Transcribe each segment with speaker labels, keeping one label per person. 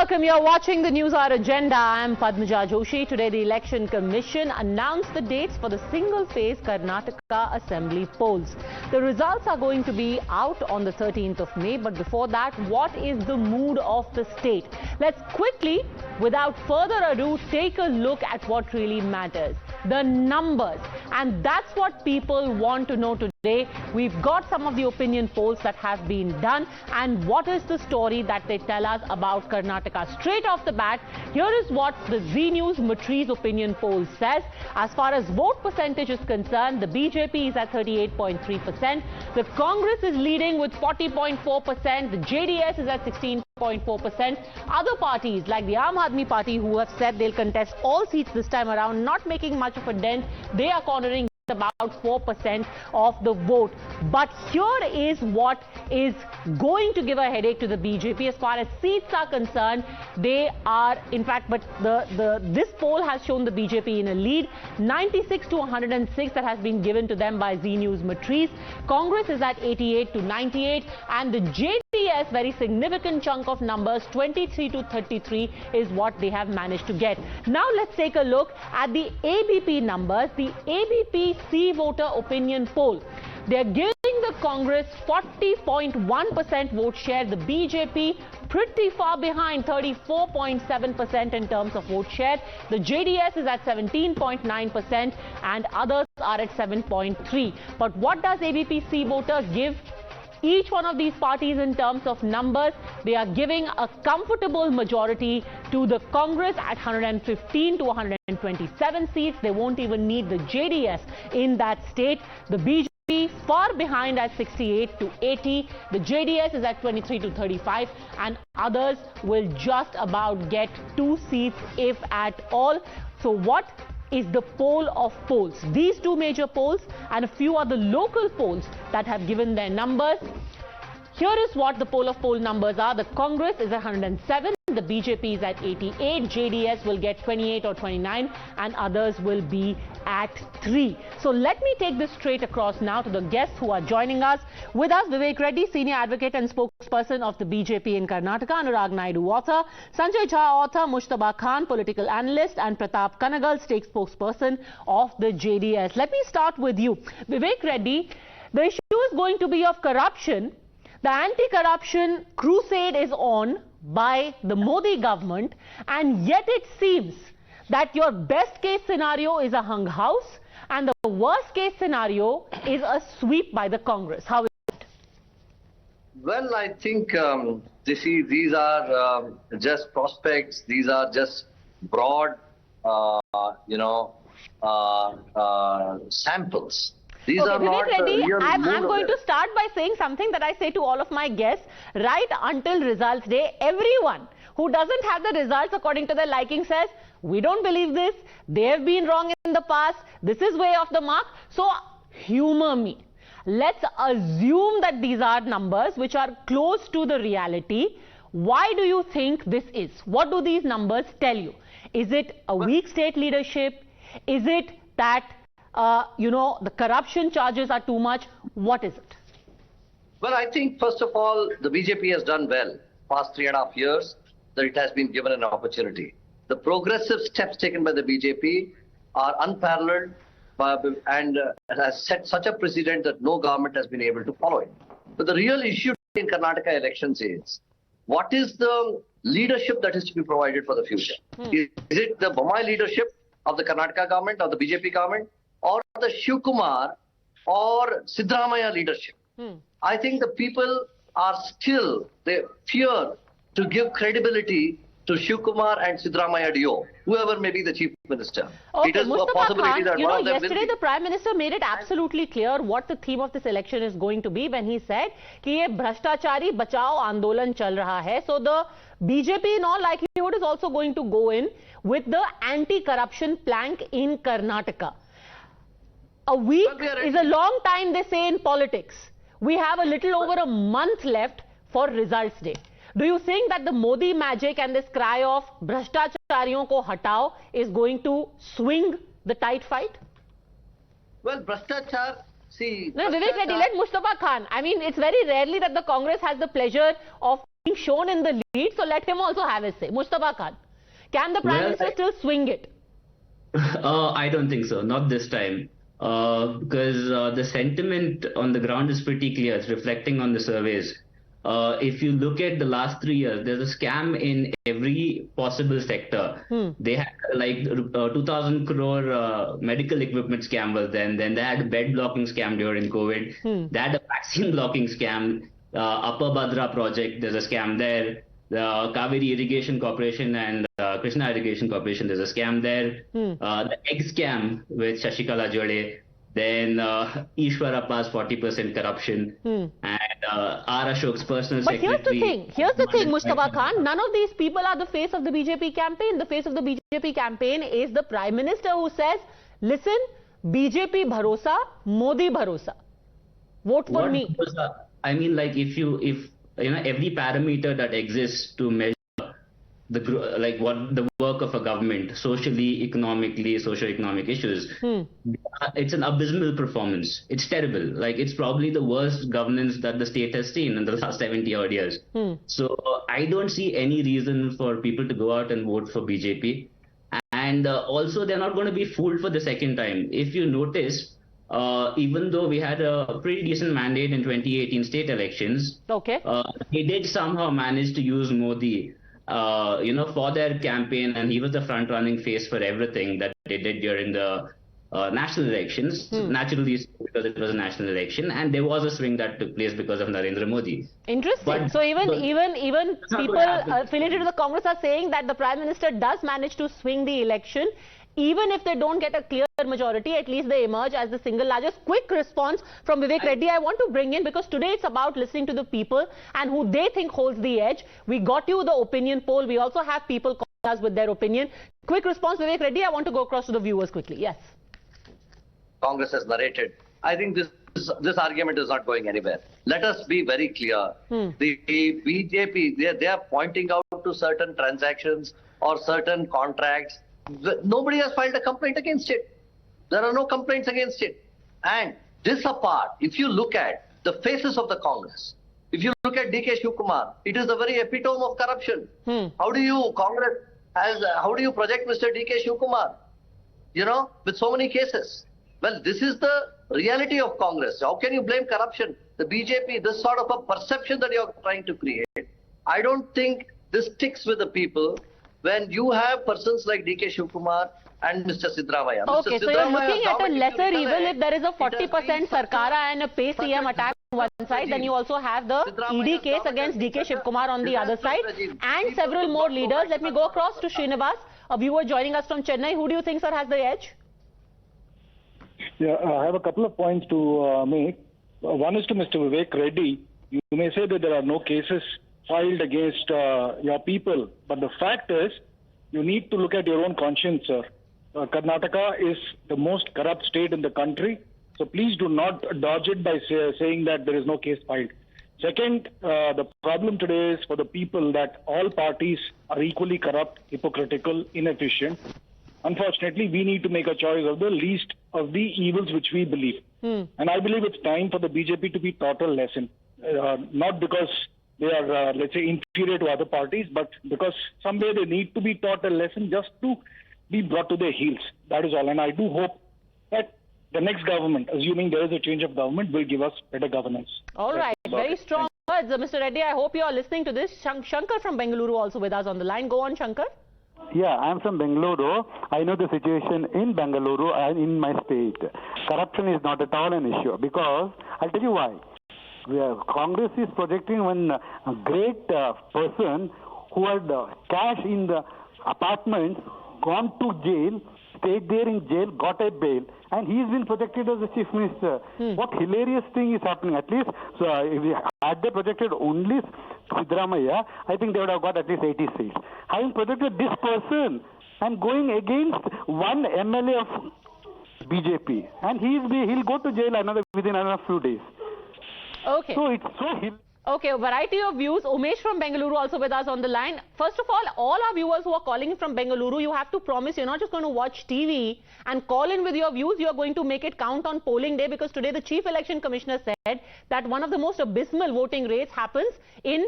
Speaker 1: welcome. You're watching the Newshour Agenda. I'm Padmaja Joshi. Today, the Election Commission announced the dates for the single-phase Karnataka Assembly polls. The results are going to be out on the 13th of May. But before that, what is the mood of the state? Let's quickly, without further ado, take a look at what really matters. The numbers. And that's what people want to know today. We've got some of the opinion polls that have been done. And what is the story that they tell us about Karnataka? Straight off the bat, here is what the Z News Matrice opinion poll says. As far as vote percentage is concerned, the BJP is at 38.3%. The Congress is leading with 40.4%. The JDS is at 16.4%. Other parties like the Aam Aadmi Party, who have said they'll contest all seats this time around, not making much of a dent, they are cornering about 4% of the vote. But here is what is going to give a headache to the BJP as far as seats are concerned. They are, in fact, but this poll has shown the BJP in a lead, 96 to 106 that has been given to them by Z News Matrice. Congress is at 88 to 98, and the JDS, very significant chunk of numbers, 23 to 33 is what they have managed to get. Now let's take a look at the ABP numbers. The ABP C voter opinion poll. They are giving the Congress 40.1% vote share. The BJP pretty far behind, 34.7% in terms of vote share. The JDS is at 17.9% and others are at 7.3%. But what does ABP C voter give each one of these parties in terms of numbers? They are giving a comfortable majority to the Congress at 115 to 127 seats. They won't even need the JDS in that state. The BJP far behind at 68 to 80. The JDS is at 23 to 35, and others will just about get 2 seats if at all. So what is the poll of polls? These two major polls and a few other local polls that have given their numbers. Here is what the poll of poll numbers are. The Congress is at 107, the BJP is at 88, JDS will get 28 or 29, and others will be at 3. So let me take this straight across now to the guests who are joining us. With us, Vivek Reddy, senior advocate and spokesperson of the BJP in Karnataka, Anurag Naidu, author, Sanjay Jha, author, Mujtaba Khan, political analyst, and Pratap Kanagal, state spokesperson of the JDS. Let me start with you. Vivek Reddy, the issue is going to be of corruption. The anti-corruption crusade is on by the Modi government, and yet it seems that your best case scenario is a hung house and the worst case scenario is a sweep by the Congress. How is it?
Speaker 2: Well, I think these are just prospects. These are just broad, samples. These are not
Speaker 1: Reddy,
Speaker 2: real.
Speaker 1: I'm going to start by saying something that I say to all of my guests. Right until results day, everyone who doesn't have the results according to their liking says, we don't believe this, they have been wrong in the past, this is way off the mark. So humor me. Let's assume that these are numbers which are close to the reality. Why do you think this is? What do these numbers tell you? Is it a weak state leadership? Is it that the corruption charges are too much? What is it?
Speaker 2: Well, I think, first of all, the BJP has done well past 3.5 years, that it has been given an opportunity. The progressive steps taken by the BJP are unparalleled and has set such a precedent that no government has been able to follow it. But the real issue in Karnataka elections is, what is the leadership that is to be provided for the future? Is it the Bommai leadership of the Karnataka government or the BJP government, or the Shiv Kumar or Siddaramaiah leadership? I think the people are still, they fear to give credibility to Shiv Kumar and Siddaramaiah Dio, whoever may be the chief minister.
Speaker 1: Okay,
Speaker 2: it is
Speaker 1: Mujtaba
Speaker 2: a possibility
Speaker 1: Khan,
Speaker 2: that one of them
Speaker 1: yesterday the Prime Minister made it absolutely clear what the theme of this election is going to be when he said कि ये भ्रष्टाचारी बचाओ आंदोलन चल रहा है. So the BJP in all likelihood is also going to go in with the anti-corruption plank in Karnataka. A week is a long time, they say, in politics. We have a little over a month left for results day. Do you think that the Modi magic and this cry of Bhrashtachariyon ko hatao is going to swing the tight fight?
Speaker 2: Well, Bhrashtachar, see...
Speaker 1: No, Vivek Reddy, let Mujtaba Khan. I mean, it's very rarely that the Congress has the pleasure of shown in the lead, so let him also have his say. Mujtaba Khan, can the Prime Minister still swing it?
Speaker 3: I don't think so, not this time. Because the sentiment on the ground is pretty clear. It's reflecting on the surveys. If you look at the last 3 years, there's a scam in every possible sector. They had like 2,000 crore medical equipment scam was then they had a bed blocking scam during COVID. They had a vaccine blocking scam. Upper Bhadra project, there's a scam there. The Kaveri Irrigation Corporation and Krishna Irrigation Corporation, there's a scam there. The egg scam with Shashikala Jode. Then Ishwarappa's 40% corruption. And R. Ashok's personal secretary.
Speaker 1: But here's the thing, Mujtaba Khan. None of these people are the face of the BJP campaign. The face of the BJP campaign is the Prime Minister, who says, listen, BJP bharosa, Modi bharosa. Vote for me.
Speaker 3: Bharosa? I mean, like if every parameter that exists to measure what the work of a government, socially, economically, socio-economic issues, it's an abysmal performance. It's terrible. Like, it's probably the worst governance that the state has seen in the last 70 odd years. So I don't see any reason for people to go out and vote for BJP. And also, they're not going to be fooled for the second time. If you notice, even though we had a pretty decent mandate in 2018 state elections, they did somehow manage to use Modi, for their campaign, and he was the front-running face for everything that they did during the national elections. Naturally, because it was a national election, and there was a swing that took place because of Narendra Modi.
Speaker 1: Interesting. But, so even people affiliated to the Congress are saying that the Prime Minister does manage to swing the election. Even if they don't get a clear majority, at least they emerge as the single largest. Quick response from Vivek Reddy I want to bring in, because today it's about listening to the people and who they think holds the edge. We got you the opinion poll. We also have people calling us with their opinion. Quick response, Vivek Reddy. I want to go across to the viewers quickly. Yes.
Speaker 2: Congress has narrated. I think this argument is not going anywhere. Let us be very clear. The BJP, they are pointing out to certain transactions or certain contracts. Nobody has filed a complaint against it. There are no complaints against it. And this apart, if you look at the faces of the Congress, if you look at DK Shivkumar, it is the very epitome of corruption. How do you project Mr. DK Shivkumar, with so many cases? Well, this is the reality of Congress. How can you blame corruption? The BJP, this sort of a perception that you're trying to create, I don't think this sticks with the people. When you have persons like DK Shivkumar and Mr. Sidramaya.
Speaker 1: Okay, so you're looking at a lesser evil. If there is a 40% sarkara and a pay CM attack on one side, then you also have the ED case against DK Shivkumar on the other side, and several more leaders. Let me go across to Srinivas, a viewer joining us from Chennai. Who do you think, sir, has the edge?
Speaker 4: Yeah, I have a couple of points to make. One is to Mr. Vivek Reddy. You may say that there are no cases filed against your people, but the fact is, you need to look at your own conscience, sir. Karnataka is the most corrupt state in the country, so please do not dodge it by saying that there is no case filed. Second, the problem today is for the people that all parties are equally corrupt, hypocritical, inefficient. Unfortunately, we need to make a choice of the least of the evils which we believe. And I believe it's time for the BJP to be taught a lesson, not because they are, let's say, inferior to other parties, but because someday they need to be taught a lesson just to be brought to their heels. That is all. And I do hope that the next government, assuming there is a change of government, will give us better governance.
Speaker 1: All right. Very strong words, Mr. Reddy. I hope you are listening to this. Shankar from Bengaluru also with us on the line. Go on, Shankar.
Speaker 5: Yeah, I'm from Bengaluru. I know the situation in Bengaluru and in my state. Corruption is not at all an issue, because I'll tell you why. Congress is projecting one great person who had cash in the apartment, gone to jail, stayed there in jail, got a bail, and he's been projected as the chief minister. What hilarious thing is happening? At least, so had they projected only Sidramaya, I think they would have got at least 80 seats. Having projected this person and going against one MLA of BJP, and he'll go to jail within another few days.
Speaker 1: Okay.
Speaker 5: So it's so
Speaker 1: Okay, a variety of views. Umesh from Bengaluru also with us on the line. First of all our viewers who are calling in from Bengaluru, you have to promise you're not just going to watch TV and call in with your views. You're going to make it count on polling day, because today the Chief Election Commissioner said that one of the most abysmal voting rates happens in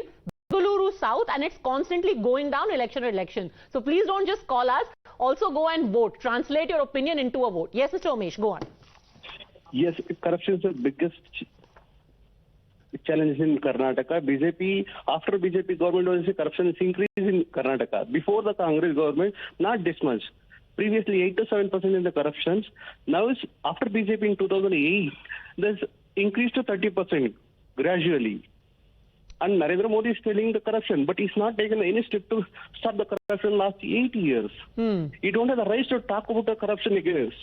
Speaker 1: Bengaluru south and it's constantly going down election to election. So please don't just call us. Also go and vote. Translate your opinion into a vote. Yes, Mr. Umesh, go on.
Speaker 6: Yes, corruption is the biggest challenge in Karnataka. After BJP government, corruption is increased in Karnataka. Before the Congress government, not this much. Previously 8 to 7% in the corruptions. Now after BJP in 2008, there's increased to 30% gradually. And Narendra Modi is telling the corruption, but he's not taken any step to stop the corruption last 8 years. He don't have the right to talk about the corruption against.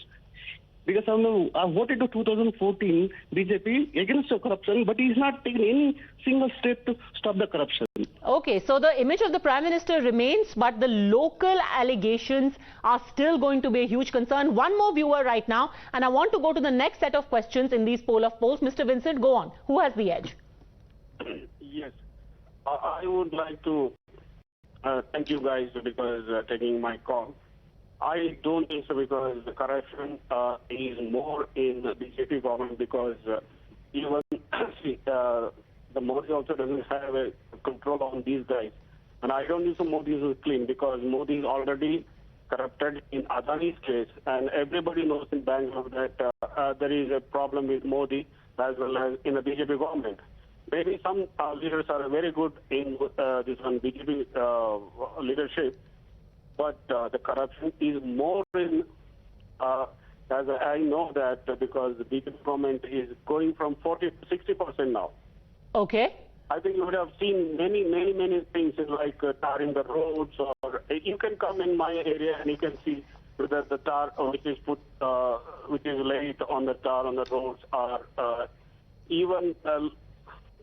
Speaker 6: Because I voted to 2014 BJP against the corruption, but he's not taken any single step to stop the corruption.
Speaker 1: Okay, so the image of the Prime Minister remains, but the local allegations are still going to be a huge concern. One more viewer right now, and I want to go to the next set of questions in these poll of polls. Mr. Vincent, go on. Who has the edge?
Speaker 7: Yes, I would like to thank you guys because taking my call. I don't think so because the corruption is more in the BJP government because even the Modi also doesn't have a control on these guys. And I don't think so Modi is clean because Modi is already corrupted in Adani's case. And everybody knows in Bangalore that there is a problem with Modi as well as in the BJP government. Maybe some leaders are very good in this one BJP leadership. But the corruption is more in, as I know that because the BJP government is going from 40 to 60% now.
Speaker 1: Okay.
Speaker 7: I think you would have seen many things like tarring the roads, or you can come in my area and you can see whether the tar which is put, which is laid on the tar on the roads are even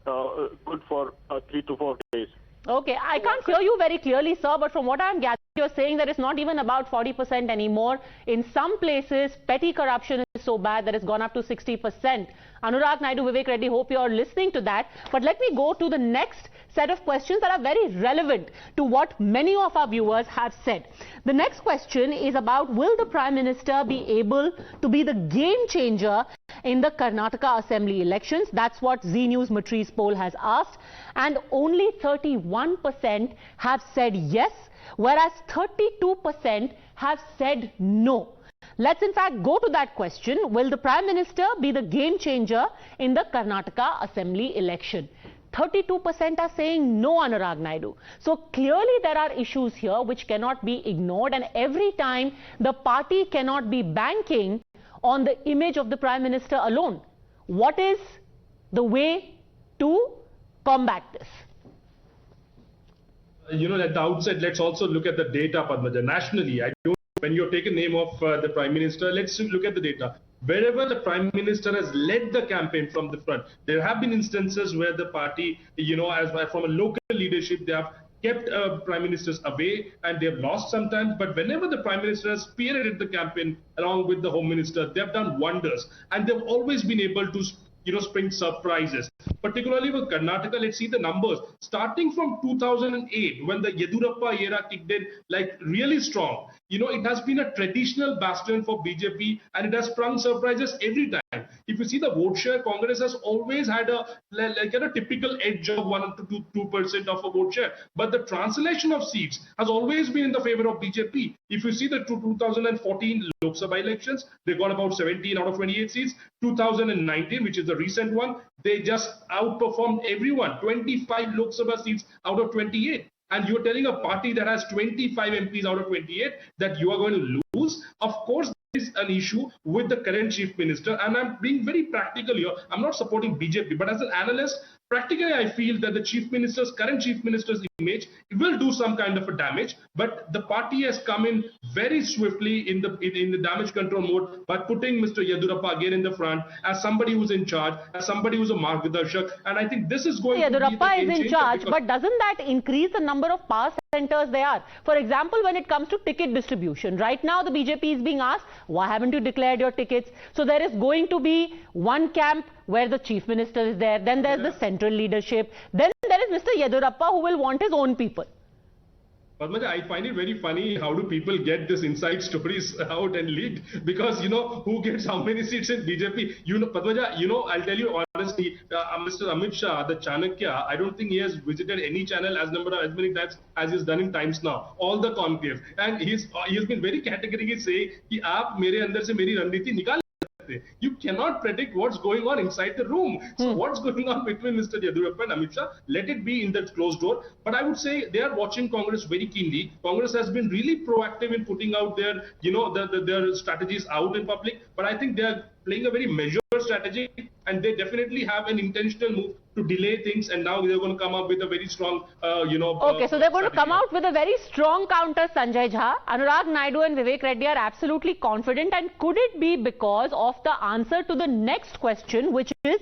Speaker 7: good for 3 to 4 days.
Speaker 1: Okay, I can't hear you very clearly, sir, but from what I'm gathering, you're saying that it's not even about 40% anymore. In some places, petty corruption is so bad that it's gone up to 60%. Anurag Naidu, Vivek Reddy, hope you're listening to that. But let me go to the next set of questions that are very relevant to what many of our viewers have said. The next question is about, will the Prime Minister be able to be the game changer in the Karnataka Assembly elections? That's what Zee News Matri's poll has asked. And only 31% have said yes, whereas 32% have said no. Let's in fact go to that question. Will the Prime Minister be the game changer in the Karnataka Assembly election? 32% are saying no, Anurag Naidu. So clearly there are issues here which cannot be ignored, and every time the party cannot be banking on the image of the Prime Minister alone. What is the way to combat this?
Speaker 8: At the outset, let's also look at the data, Padmaja. Nationally, when you take a name of the Prime Minister, let's look at the data. Wherever the Prime Minister has led the campaign from the front, there have been instances where the party, from a local leadership, they have kept Prime Ministers away and they have lost sometimes. But whenever the Prime Minister has spearheaded the campaign along with the Home Minister, they have done wonders. And they've always been able to spring surprises. Particularly with Karnataka, let's see the numbers. Starting from 2008, when the Yedurappa era kicked in like really strong, it has been a traditional bastion for BJP and it has sprung surprises every time. If you see the vote share, Congress has always had a typical edge of 1 to 2% of a vote share. But the translation of seats has always been in the favor of BJP. If you see the 2014 Lok Sabha elections, they got about 17 out of 28 seats. 2019, which is the recent one, they just outperformed everyone. 25 Lok Sabha seats out of 28. And you're telling a party that has 25 MPs out of 28 that you are going to lose? Of course, there is an issue with the current Chief Minister. And I'm being very practical here. I'm not supporting BJP, but as an analyst, practically I feel that the current Chief Minister's image will do some kind of a damage. But the party has come in very swiftly in the damage control mode by putting Mr. Yedurappa again in the front as somebody who's in charge, as somebody who's a margdarshak. And I think this is going to be the game changer.
Speaker 1: Yedurappa is in charge, but doesn't that increase the number of power centers they are? For example, when it comes to ticket distribution, right now the BJP is being asked, why haven't you declared your tickets? So there is going to be one camp where the Chief Minister is there, then there's the central leadership, then there is Mr. Yedurappa who will want his own people.
Speaker 8: Padmaja, I find it very funny how do people get this inside stories out and leaked, because who gets how many seats in BJP. Padmaja, I'll tell you honestly, Mr. Amit Shah, the Chanakya, I don't think he has visited any channel as many times as he's done in Times Now. All the conclaves, and he has been very categorically saying कि आप मेरे अंदर से मेरी रणनीति निकाल सकते. You cannot predict what's going on inside the room. So what's going on between Mr. Yadurappa and Amit Shah? Let it be in that closed door. But I would say they are watching Congress very keenly. Congress has been really proactive in putting out their, their strategies out in public. But I think they are playing a very measured strategy, and they definitely have an intentional move to delay things, and now they're going to come up with a very strong,
Speaker 1: Okay, so they're going to come out with a very strong counter, Sanjay Jha. Anurag Naidu and Vivek Reddy are absolutely confident, and could it be because of the answer to the next question, which is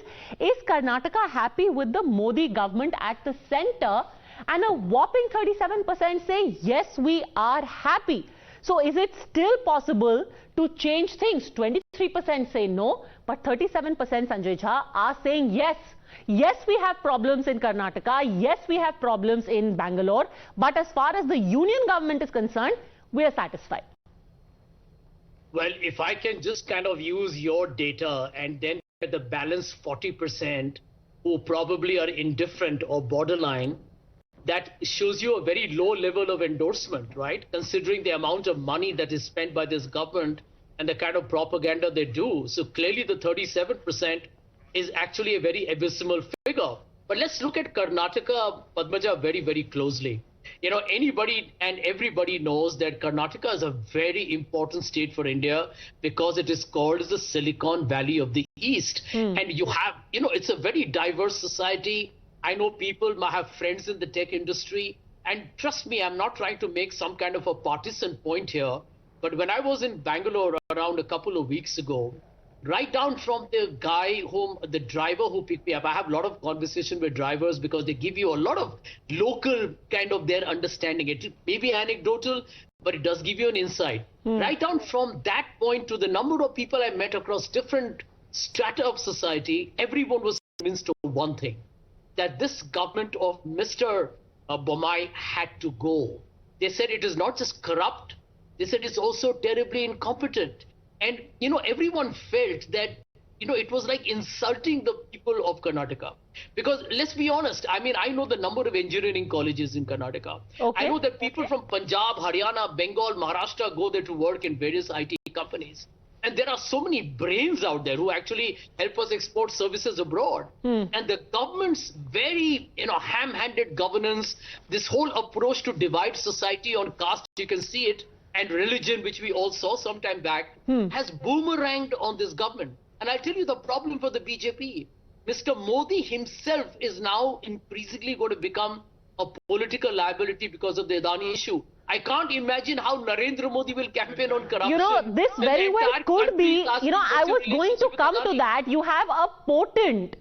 Speaker 1: Karnataka happy with the Modi government at the centre? And a whopping 37% say, yes, we are happy. So is it still possible to change things? 23% say no, but 37% Sanjay Jha are saying yes. Yes, we have problems in Karnataka. Yes, we have problems in Bangalore. But as far as the union government is concerned, we are satisfied.
Speaker 9: Well, if I can just kind of use your data and then the balance 40% who probably are indifferent or borderline, that shows you a very low level of endorsement, right? Considering the amount of money that is spent by this government and the kind of propaganda they do. So clearly the 37% is actually a very abysmal figure. But let's look at Karnataka, Padmaja, very, very closely. Anybody and everybody knows that Karnataka is a very important state for India because it is called the Silicon Valley of the East. And you have, it's a very diverse society. I know people might have friends in the tech industry, and trust me, I'm not trying to make some kind of a partisan point here, but when I was in Bangalore around a couple of weeks ago, right down from the driver who picked me up, I have a lot of conversation with drivers because they give you a lot of local kind of their understanding. It may be anecdotal, but it does give you an insight. Right down from that point to the number of people I met across different strata of society, everyone was convinced of one thing, that this government of Mr. Bommai had to go. They said it is not just corrupt, they said it's also terribly incompetent. And, everyone felt that, it was like insulting the people of Karnataka. Because let's be honest, I know the number of engineering colleges in Karnataka. Okay. I know that people from Punjab, Haryana, Bengal, Maharashtra go there to work in various IT companies. And there are so many brains out there who actually help us export services abroad. And the government's very, ham-handed governance, this whole approach to divide society on caste, you can see it, and religion, which we all saw some time back, has boomeranged on this government. And I'll tell you the problem for the BJP. Mr. Modi himself is now increasingly going to become a political liability because of the Adani issue. I can't imagine how Narendra Modi will campaign on corruption.
Speaker 1: This very well could be, I was going to come to that. You have a potent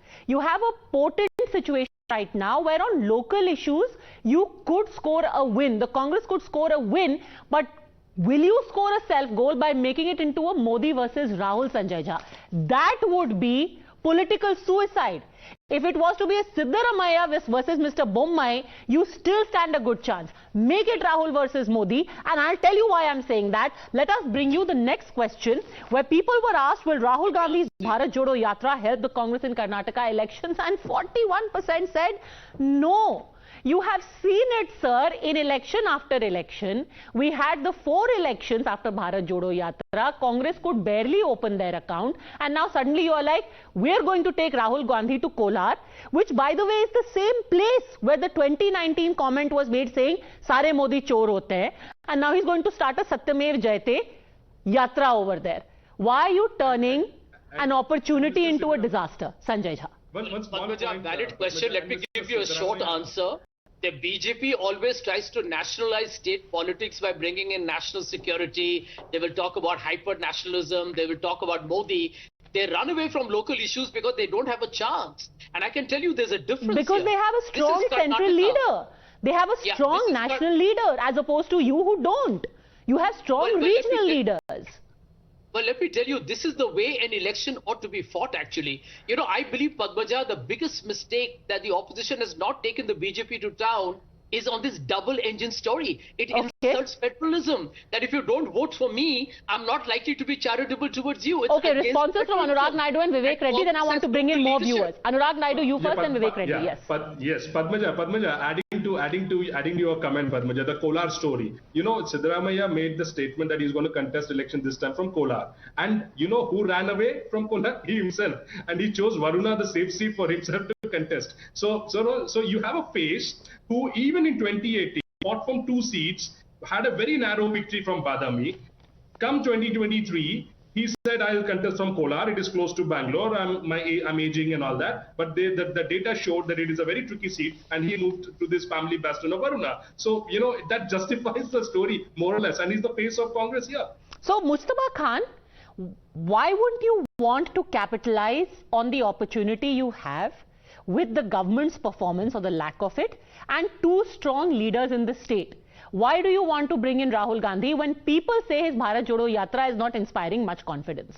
Speaker 1: situation right now where on local issues, you could score a win. The Congress could score a win, but will you score a self-goal by making it into a Modi versus Rahul, Sanjay Jha? That would be political suicide. If it was to be a Siddaramaiah versus Mr. Bommai, you still stand a good chance. Make it Rahul versus Modi, and I'll tell you why I'm saying that. Let us bring you the next question, where people were asked, will Rahul Gandhi's Bharat Jodo Yatra help the Congress in Karnataka elections? And 41% said no. You have seen it, sir, in election after election. We had the 4 elections after Bharat Jodo Yatra. Congress could barely open their account. And now suddenly you are like, we're going to take Rahul Gandhi to Kolar, which, by the way, is the same place where the 2019 comment was made saying, Sare Modi chor hote hain. And now he's going to start a Satyamev Jayate Yatra over there. Why are you turning an opportunity into a disaster, Sanjay Jha?
Speaker 9: Padmaja, valid question. Let me give you a short answer. The BJP always tries to nationalize state politics by bringing in national security. They will talk about hyper-nationalism. They will talk about Modi. They run away from local issues because they don't have a chance. And I can tell you there's a difference
Speaker 1: because they have a strong central leader. They have a strong national leader as opposed to you who don't. You have strong regional leaders.
Speaker 9: Well, let me tell you, this is the way an election ought to be fought, actually. I believe, Padmaja, the biggest mistake that the opposition has not taken the BJP to town is on this double engine story. It insults federalism, that if you don't vote for me, I'm not likely to be charitable towards you. It's
Speaker 1: okay, responses from Anurag Naidu and Vivek Reddy, then I want to bring in more viewers. Anurag Naidu, you first, and Vivek Reddy, yes.
Speaker 8: Yes, Padmaja, adding to your comment, Padmaja, the Kolar story. You know, Siddaramaiah made the statement that he's going to contest election this time from Kolar. And you know who ran away from Kolar? He himself. And he chose Varuna, the safe seat, for himself to contest. So you have a face who, even in 2018, fought from 2 seats, had a very narrow victory from Badami. Come 2023, he said, I'll contest from Kolar. It is close to Bangalore. I'm aging and all that. But the data showed that it is a very tricky seat, and he moved to this family bastion of Varuna. So, you know, that justifies the story, more or less. And he's the face of Congress here.
Speaker 1: So, Mujtaba Khan, why wouldn't you want to capitalize on the opportunity you have with the government's performance or the lack of it, and 2 strong leaders in the state? Why do you want to bring in Rahul Gandhi when people say his Bharat Jodo Yatra is not inspiring much confidence?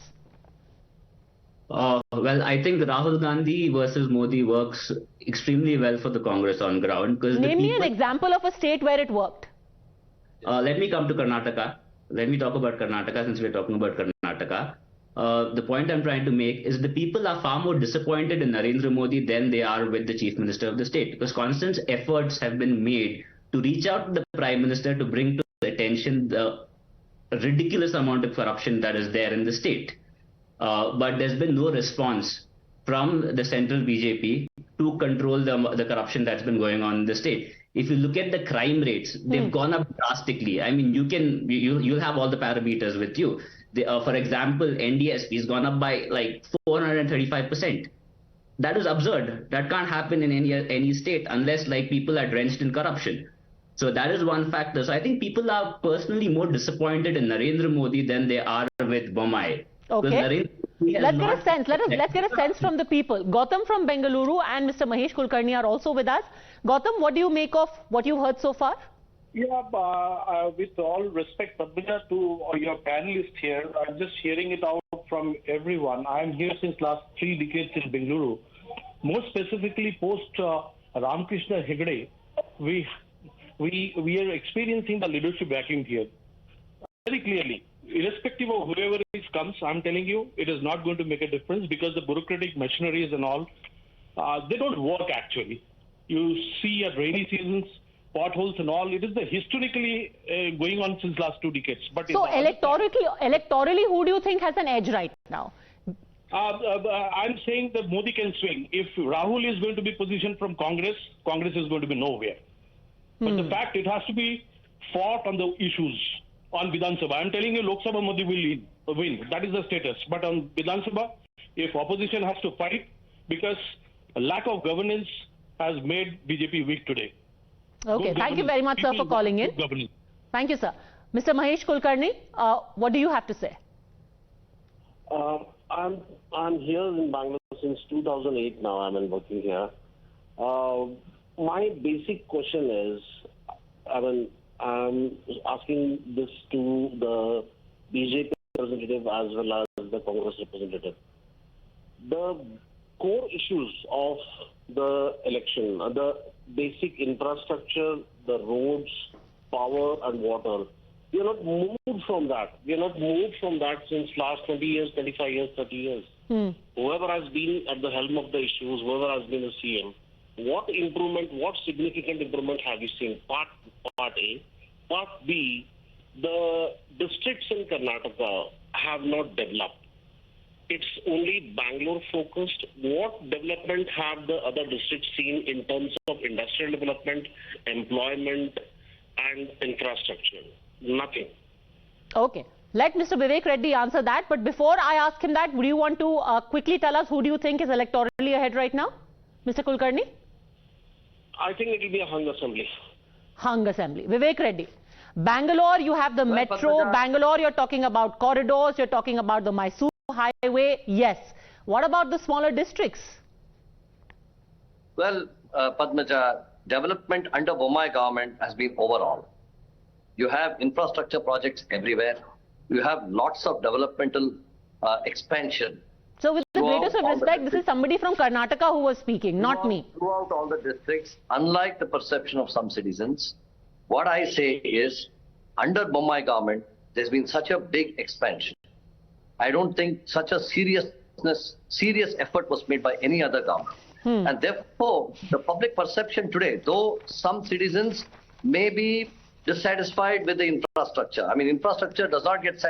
Speaker 3: Well, I think Rahul Gandhi versus Modi works extremely well for the Congress on ground.
Speaker 1: Name me an example of a state where it worked.
Speaker 3: Let me come to Karnataka. Let me talk about Karnataka, since we're talking about Karnataka. The point I'm trying to make is the people are far more disappointed in Narendra Modi than they are with the Chief Minister of the state, because constant efforts have been made to reach out to the Prime Minister to bring to attention the ridiculous amount of corruption that is there in the state. But there's been no response from the central BJP to control the corruption that's been going on in the state. If you look at the crime rates, they've gone up drastically. I mean, you'll have all the parameters with you. For example, NDSP has gone up by like 435%. That is absurd. That can't happen in any state unless like people are drenched in corruption. So that is one factor. So I think people are personally more disappointed in Narendra Modi than they are with Bommai.
Speaker 1: Okay. Let's get a sense. Let's get a sense from the people. Gautam from Bengaluru and Mr. Mahesh Kulkarni are also with us. Gautam, what do you make of what you've heard so far?
Speaker 10: Yeah, with all respect, Padmaja, to your panelists here, I'm just hearing it out from everyone. I'm here since last 3 decades in Bengaluru. More specifically, post Ramakrishna Hegde, we are experiencing the leadership vacuum here very clearly. Irrespective of whoever it comes, I'm telling you, it is not going to make a difference, because the bureaucratic machineries and all, they don't work actually. You see at rainy seasons, potholes and all, it is the historically going on since last 2 decades. But
Speaker 1: so electorally, who do you think has an edge right now?
Speaker 10: I'm saying that Modi can swing. If Rahul is going to be positioned from Congress, Congress is going to be nowhere. But the fact, it has to be fought on the issues. On Vidhan Sabha, I'm telling you, Lok Sabha Modi will win. That is the status. But on Vidhan Sabha, if opposition has to fight, because a lack of governance has made BJP weak today.
Speaker 1: Okay, thank you very much, sir, for calling in. Thank you, sir. Mr. Mahesh Kulkarni, what do you have to say?
Speaker 7: I'm here in Bangalore since 2008 now. I'm working here. My basic question is, I'm asking this to the BJP representative as well as the Congress representative. The core issues of the election, the basic infrastructure, the roads, power and water, we are not moved from that. We are not moved from that since last 20 years, 25 years, 30 years. Whoever has been at the helm of the issues, whoever has been a CM, what improvement, what significant improvement have you seen? Part A. Part B, the districts in Karnataka have not developed. It's only Bangalore focused. What development have the other districts seen in terms of industrial development, employment and infrastructure? Nothing.
Speaker 1: Okay. Let Mr. Vivek Reddy answer that. But before I ask him that, would you want to quickly tell us who do you think is electorally ahead right now? Mr. Kulkarni?
Speaker 7: I think it will be a hung assembly.
Speaker 1: Hung assembly. Vivek Reddy. Bangalore, you have the metro. Bangalore, you're talking about corridors. You're talking about the Mysore highway. Yes. What about the smaller districts?
Speaker 2: Well, Padmaja, development under Bommai government has been overall. You have infrastructure projects everywhere. You have lots of developmental expansion.
Speaker 1: So with the greatest of respect, this is somebody from Karnataka who was speaking, not me.
Speaker 2: Throughout all the districts, unlike the perception of some citizens, what I say is, under Bommai government, there's been such a big expansion. I don't think such a serious effort was made by any other government. And therefore, the public perception today, though some citizens may be dissatisfied with the infrastructure. I mean, infrastructure does not get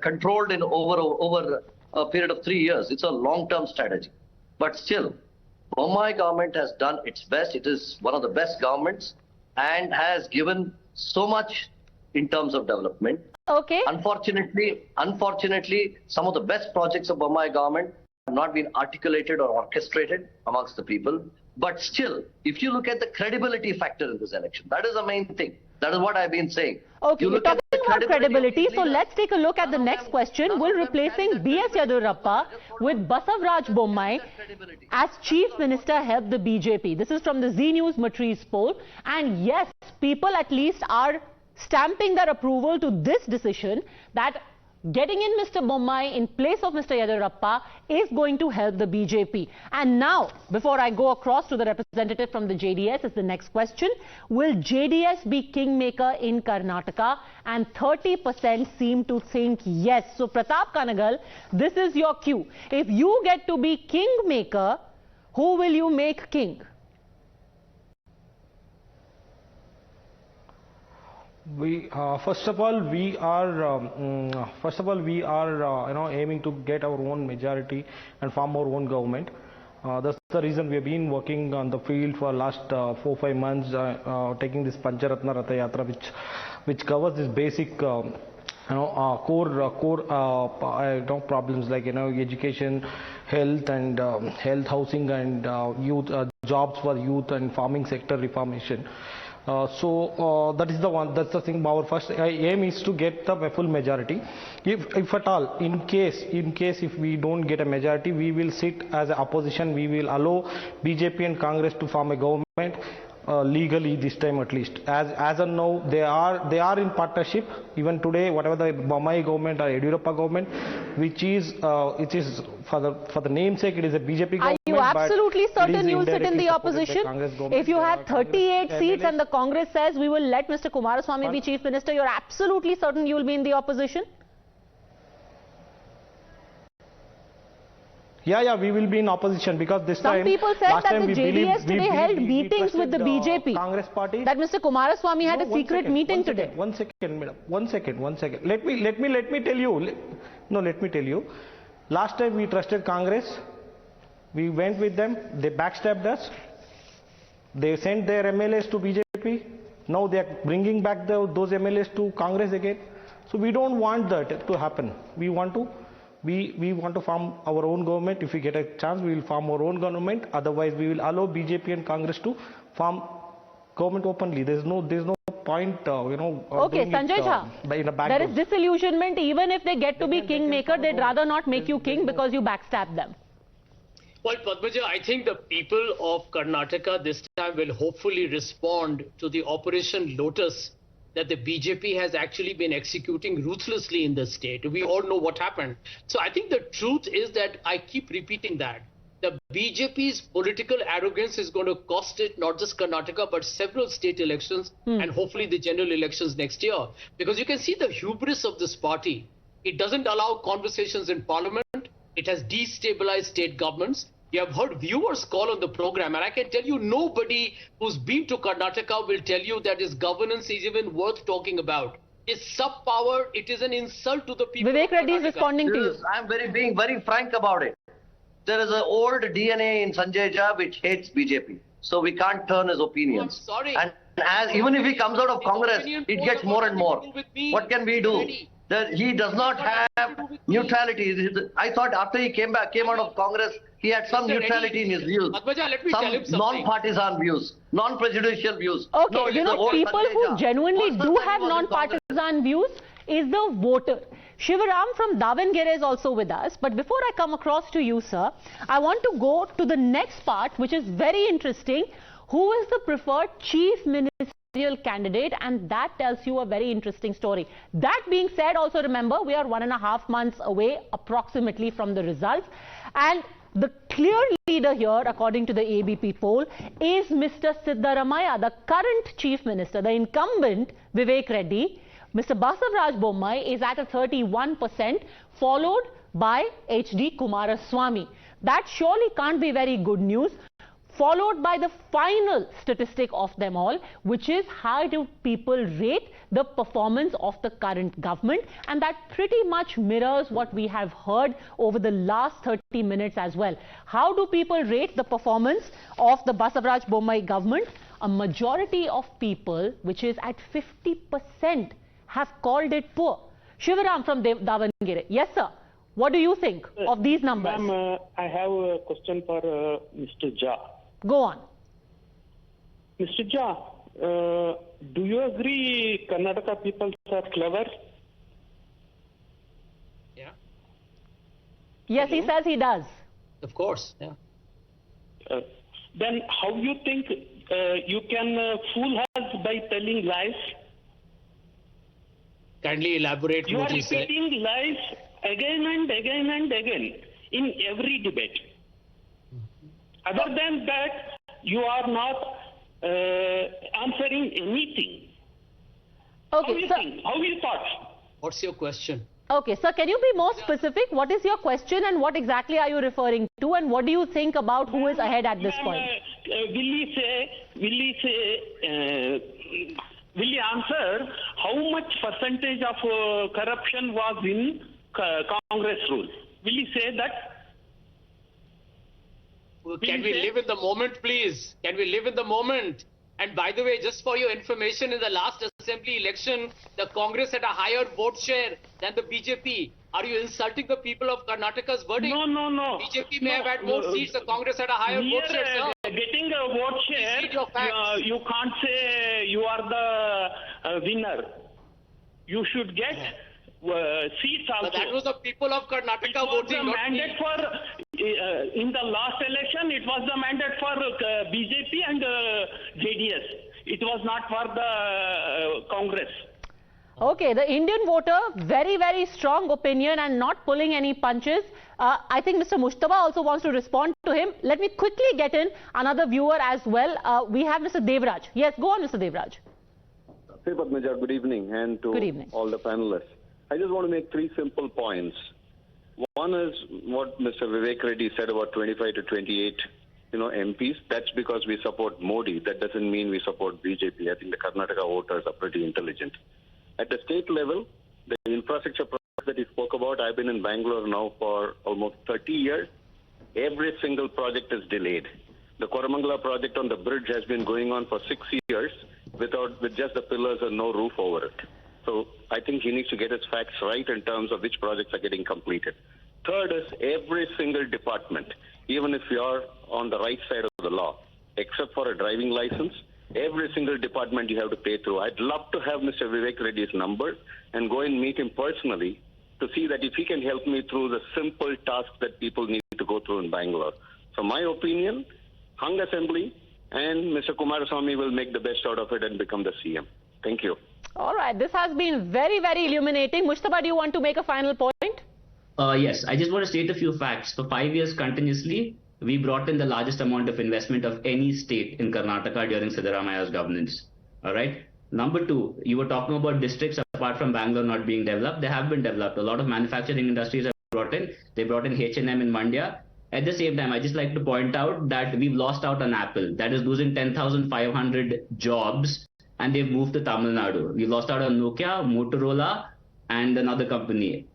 Speaker 2: controlled in over a period of 3 years. It's a long-term strategy. But still, Bommai government has done its best. It is one of the best governments and has given so much in terms of development.
Speaker 1: Okay.
Speaker 2: Unfortunately, some of the best projects of Bommai government have not been articulated or orchestrated amongst the people. But still, if you look at the credibility factor in this election, that is the main thing. That is what I've been saying.
Speaker 1: Okay, you're talking about credibility. So let's take a look at the next question. Will replacing B.S. Yadurappa with Basavaraj Bommai as Chief Minister help the BJP? This is from the Z News Matrice poll. And yes, people at least are stamping their approval to this decision that getting in Mr. Bommai in place of Mr. Yadurappa is going to help the BJP. And now, before I go across to the representative from the JDS, is the next question. Will JDS be kingmaker in Karnataka? And 30% seem to think yes. So Pratap Kanagal, this is your cue. If you get to be kingmaker, who will you make king?
Speaker 11: First of all, we are aiming to get our own majority and form our own government. That's the reason we have been working on the field for last 4-5 months, taking this Pancharatna Ratha Yatra, which covers this basic core problems like education, health, and health, housing, and youth jobs for youth, and farming sector reformation. That is the one. That's the thing. Our first aim is to get the full majority. If at all, in case if we don't get a majority, we will sit as an opposition. We will allow BJP and Congress to form a government legally this time at least. As of now, they are in partnership. Even today, whatever the Bommai government or Yadurappa government, which is for the namesake, it is a BJP government.
Speaker 1: Are you absolutely certain you will sit in the opposition? If you have 38 seats and the Congress says we will let Mr. Kumaraswamy be Chief Minister, you're absolutely certain you will be in the opposition?
Speaker 11: Yeah, we will be in opposition because this time...
Speaker 1: Some people said that the JDS today held meetings with the BJP.
Speaker 11: Congress party.
Speaker 1: That Mr. Kumaraswamy had a secret meeting today.
Speaker 11: One second, madam. One second. Let me tell you. Let me tell you. Last time we trusted Congress. We went with them. They backstabbed us. They sent their MLAs to BJP. Now they are bringing back those MLAs to Congress again. So we don't want that to happen. We want to form our own government. If we get a chance, we will form our own government. Otherwise, we will allow BJP and Congress to form government openly. There's no point,
Speaker 1: Okay, Sanjay Jha, there is disillusionment. Even if they get to be kingmaker, they'd rather not make you king because you backstab them.
Speaker 9: Well, Padmaja, I think the people of Karnataka this time will hopefully respond to the Operation Lotus that the BJP has actually been executing ruthlessly in the state. We all know what happened. So I think the truth is that I keep repeating that. The BJP's political arrogance is going to cost it not just Karnataka, but several state elections and hopefully the general elections next year. Because you can see the hubris of this party. It doesn't allow conversations in parliament. It has destabilized state governments. You have heard viewers call on the program, and I can tell you nobody who's been to Karnataka will tell you that his governance is even worth talking about. It's sub-power. It is an insult to the people.
Speaker 1: Vivek Reddy is responding to you.
Speaker 2: I'm being very frank about it. There is an old DNA in Sanjay Jha which hates BJP. So we can't turn his opinions.
Speaker 9: I'm sorry.
Speaker 2: And even if he comes out of Congress, it gets more and more. What can we do? He does not have neutrality. I thought after he came out of Congress, he had some neutrality in his views.
Speaker 9: Padmaja, let me tell him something.
Speaker 2: Non-partisan views, non-prejudicial views.
Speaker 1: Okay, people who genuinely do have non-partisan views is the voter. Shivaram from Davangere is also with us. But before I come across to you, sir, I want to go to the next part, which is very interesting. Who is the preferred Chief Minister ministerial candidate, and that tells you a very interesting story. That being said, also remember, we are 1.5 months away approximately from the results, and the clear leader here, according to the ABP poll, is Mr. Siddaramaiah, the current chief minister. The incumbent, Vivek Reddy, Mr. Basavaraj Bommai, is at a 31%, followed by H.D. Kumaraswamy. That surely can't be very good news. Followed by the final statistic of them all, which is how do people rate the performance of the current government, and that pretty much mirrors what we have heard over the last 30 minutes as well. How do people rate the performance of the Basavaraj Bommai government? A majority of people, which is at 50%, have called it poor. Shivaram from Davangere. Yes, sir. What do you think of these numbers?
Speaker 10: Ma'am, I have a question for Mr. Jha.
Speaker 1: Go on.
Speaker 10: Mr. Jha, do you agree Karnataka people are clever?
Speaker 9: Yeah.
Speaker 1: Yes, he says he does.
Speaker 9: Of course. Yeah.
Speaker 10: Then how you think you can fool us by telling lies?
Speaker 9: Kindly elaborate
Speaker 10: You are
Speaker 9: what you said.
Speaker 10: repeating lies again and again and again in every debate. Other than that, you are not answering anything.
Speaker 1: Okay, sir.
Speaker 10: How you thought?
Speaker 9: What's your question?
Speaker 1: Okay, sir, can you be more specific? What is your question and what exactly are you referring to, and what do you think about who is ahead at this point?
Speaker 10: Will you answer how much percentage of corruption was in Congress rule? Will you say that?
Speaker 9: Can we live in the moment, please? Can we live in the moment? And by the way, just for your information, in the last assembly election, the Congress had a higher vote share than the BJP. Are you insulting the people of Karnataka's verdict?
Speaker 10: No.
Speaker 9: BJP may have had more seats, the Congress had a higher vote share, sir.
Speaker 10: Getting a vote share, you can't say you are the winner. You should get seats also.
Speaker 9: But that was the people of Karnataka voting, not
Speaker 10: mandate for in the last election. It was the mandate for BJP and JDS. It was not for the Congress.
Speaker 1: Okay, the Indian voter, very, very strong opinion and not pulling any punches. I think Mr. Mujtaba also wants to respond to him. Let me quickly get in another viewer as well. We have Mr. Devraj. Yes, go on, Mr. Devraj.
Speaker 12: Hey, Padmaja, good evening, and to all the panelists. I just want to make 3 simple points. One is what Mr. Vivek Reddy said about 25 to 28, MPs. That's because we support Modi. That doesn't mean we support BJP. I think the Karnataka voters are pretty intelligent. At the state level, the infrastructure project that he spoke about, I've been in Bangalore now for almost 30 years. Every single project is delayed. The Koramangala project on the bridge has been going on for 6 years with just the pillars and no roof over it. So I think he needs to get his facts right in terms of which projects are getting completed. Third is every single department, even if you are on the right side of the law, except for a driving license, every single department you have to pay through. I'd love to have Mr. Vivek Reddy's number and go and meet him personally to see that if he can help me through the simple tasks that people need to go through in Bangalore. So my opinion, hung assembly and Mr. Kumaraswamy will make the best out of it and become the CM. Thank you.
Speaker 1: All right, this has been very, very illuminating. Mujtaba, do you want to make a final point?
Speaker 3: Yes, I just want to state a few facts. For 5 years continuously, we brought in the largest amount of investment of any state in Karnataka during Siddaramaiah's governance. All right. Number 2, you were talking about districts apart from Bangalore not being developed. They have been developed. A lot of manufacturing industries have brought in. They brought in H&M in Mandya. At the same time, I just like to point out that we've lost out on Apple. That is losing 10,500 jobs, and they've moved to Tamil Nadu. We lost out on Nokia, Motorola, and another company.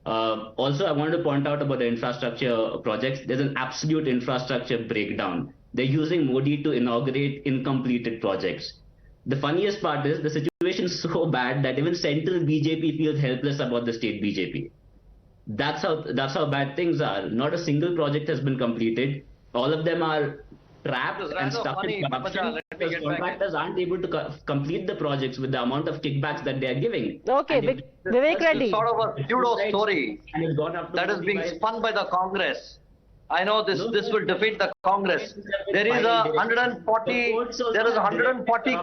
Speaker 3: Also, I wanted to point out about the infrastructure projects. There's an absolute infrastructure breakdown. They're using Modi to inaugurate incompleted projects. The funniest part is the situation is so bad that even central BJP feels helpless about the state BJP. That's how bad things are. Not a single project has been completed. All of them are trapped and stuck in corruption because contractors aren't able to complete the projects with the amount of kickbacks that they are giving.
Speaker 1: Okay, Vivek Reddy.
Speaker 2: It's sort of a pseudo story that is being spun by the Congress I know this will defeat the Congress. There is a 140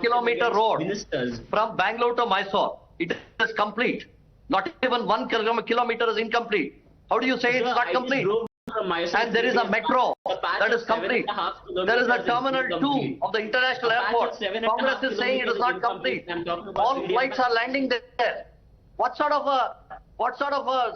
Speaker 2: kilometer road from Bangalore to Mysore. It is complete. Not even 1 kilometer is incomplete. How do you say it's not complete? And there is a metro that is complete. There is a terminal 2 of the international airport. Congress is saying it is not complete. All flights are landing there. What sort of a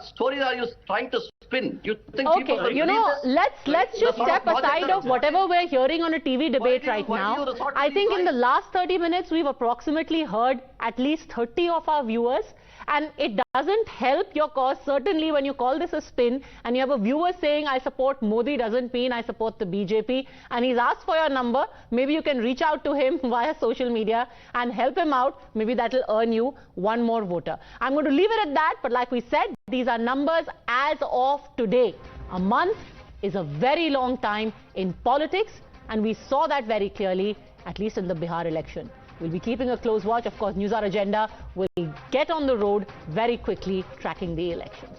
Speaker 2: story are you trying to spin? You think people will
Speaker 1: you know, let's just step aside of whatever we're hearing on a TV debate right now. I think in the last 30 minutes we've approximately heard at least 30 of our viewers, and it doesn't help your cause certainly when you call this a spin and you have a viewer saying I support Modi doesn't mean I support the BJP, and he's asked for your number. Maybe you can reach out to him via social media and help him out. Maybe that'll earn you one more voter. I'm going to leave it at that, but like we said, these are numbers as of today. A month is a very long time in politics, and we saw that very clearly, at least in the Bihar election. We'll be keeping a close watch. Of course, Newshour Agenda will get on the road very quickly, tracking the elections.